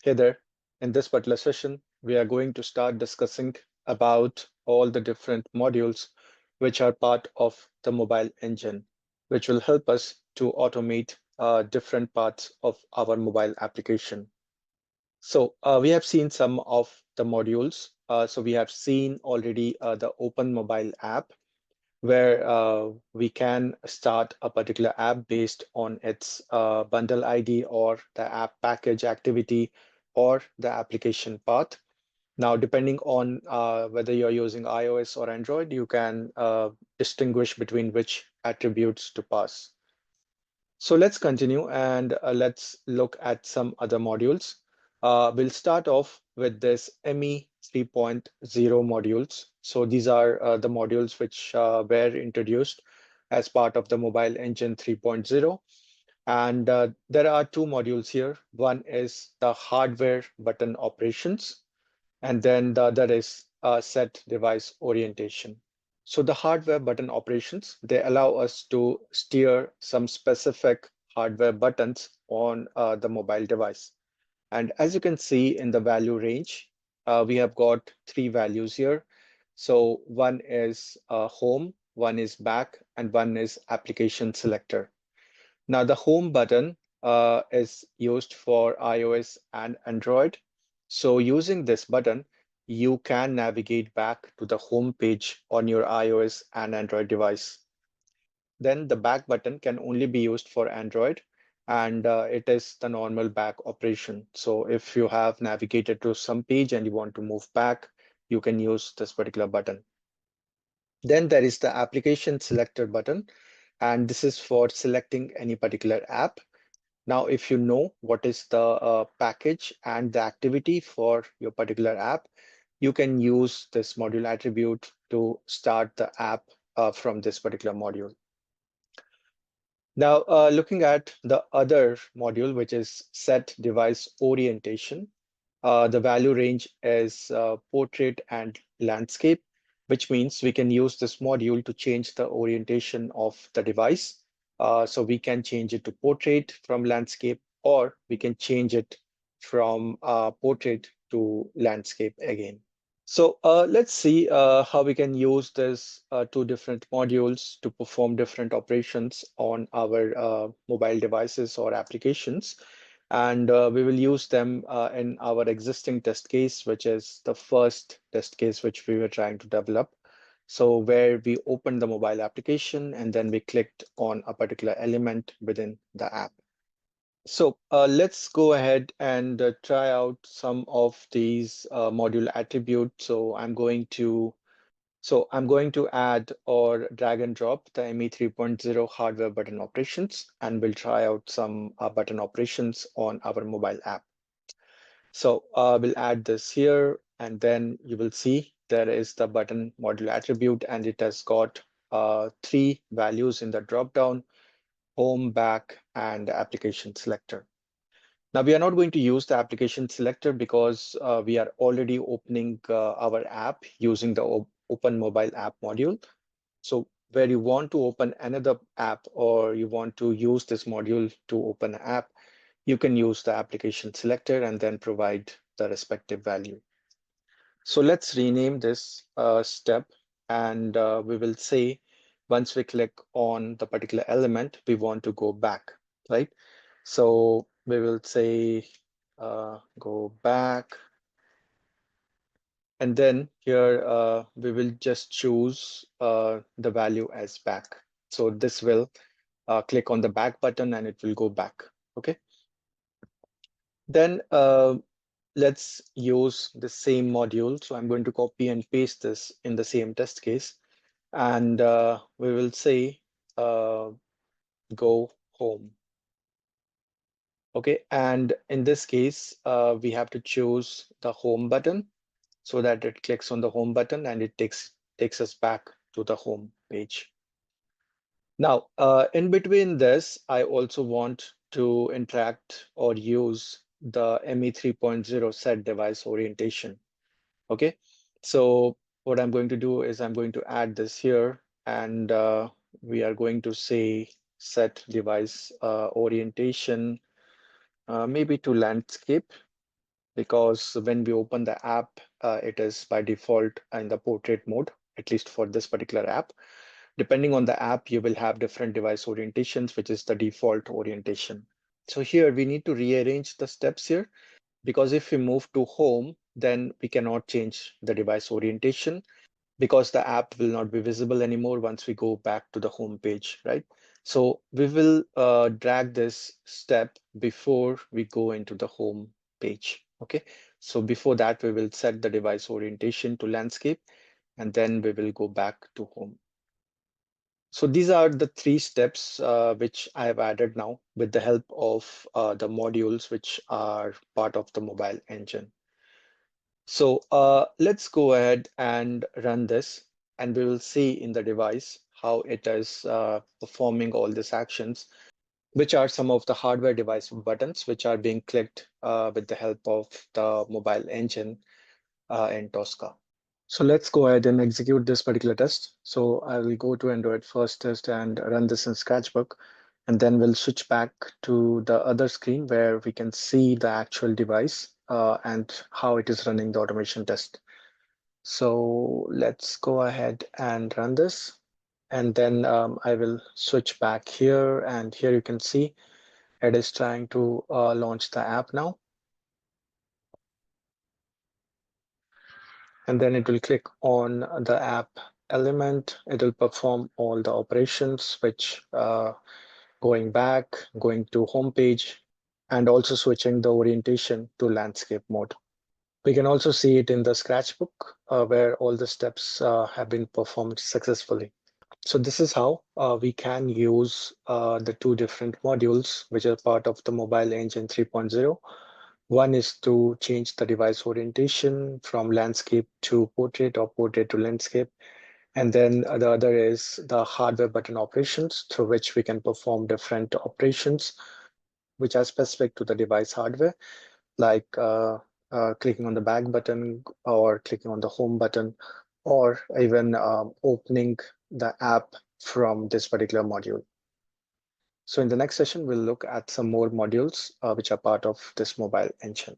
Hey there. In this particular session, we are going to start discussing about all the different modules which are part of the mobile engine, which will help us to automate different parts of our mobile application. So we have seen some of the modules. So we have seen already the Open Mobile app, where we can start a particular app based on its bundle ID or the app package activity or the application path. Now, depending on whether you're using iOS or Android, you can distinguish between which attributes to pass. So let's continue and let's look at some other modules. We'll start off with this ME 3.0 modules. So these are the modules which were introduced as part of the Mobile Engine 3.0. And there are two modules here. One is the hardware button operations, and then the other is set device orientation. So the hardware button operations, they allow us to steer some specific hardware buttons on the mobile device. And as you can see in the value range, we have got three values here. So one is home, one is back, and one is application selector. Now the home button is used for iOS and Android. So using this button, you can navigate back to the home page on your iOS and Android device. Then the back button can only be used for Android, and it is the normal back operation. So if you have navigated to some page and you want to move back, you can use this particular button. Then there is the application selector button, and this is for selecting any particular app. Now, if you know what is the package and the activity for your particular app, you can use this module attribute to start the app from this particular module. Now, looking at the other module, which is set device orientation, the value range is portrait and landscape, which means we can use this module to change the orientation of the device. So we can change it to portrait from landscape, or we can change it from portrait to landscape again. So let's see how we can use this two different modules to perform different operations on our mobile devices or applications. And we will use them in our existing test case, which is the first test case which we were trying to develop. So where we opened the mobile application and then we clicked on a particular element within the app. So let's go ahead and try out some of these module attributes. I'm going to add or drag and drop the ME 3.0 hardware button operations, and we'll try out some button operations on our mobile app. So we'll add this here, and then you will see there is the button module attribute, and it has got three values in the dropdown: home, back, and application selector. Now, we are not going to use the application selector because we are already opening our app using the Open Mobile App module. So where you want to open another app or you want to use this module to open an app, you can use the application selector and then provide the respective value. So let's rename this step, and we will say once we click on the particular element, we want to go back, right? So we will say go back, and then here we will just choose the value as back. So this will click on the back button and it will go back. Okay. Then let's use the same module. So I'm going to copy and paste this in the same test case, and we will say go home. Okay, and in this case, we have to choose the home button so that it clicks on the home button and it takes us back to the home page. Now, in between this, I also want to interact or use the ME 3.0 set device orientation. Okay, so what I'm going to do is I'm going to add this here, and we are going to say set device orientation, maybe to landscape. because when we open the app, it is by default in the portrait mode, at least for this particular app. Depending on the app, you will have different device orientations, which is the default orientation. So here we need to rearrange the steps here, because if we move to home, then we cannot change the device orientation because the app will not be visible anymore once we go back to the home page, right? So we will drag this step before we go into the home page, okay? So before that, we will set the device orientation to landscape, and then we will go back to home. So these are the three steps which I have added now with the help of the modules which are part of the mobile engine. So let's go ahead and run this, and we will see in the device how it is performing all these actions, which are some of the hardware device buttons which are being clicked with the help of the mobile engine in Tosca. So let's go ahead and execute this particular test. So I will go to Android first test and run this in Sketchbook, and then we'll switch back to the other screen where we can see the actual device and how it is running the automation test. So let's go ahead and run this. And then I will switch back here, and here you can see it is trying to launch the app now. And then it will click on the app element. It will perform all the operations, which going back, going to home page, and also switching the orientation to landscape mode. We can also see it in the Scratchbook where all the steps have been performed successfully. So this is how we can use the two different modules which are part of the Mobile Engine 3.0. One is to change the device orientation from landscape to portrait or portrait to landscape. And then the other is the hardware button operations through which we can perform different operations which are specific to the device hardware, like clicking on the back button or clicking on the home button, or even opening the app from this particular module. So in the next session, we'll look at some more modules which are part of this mobile engine.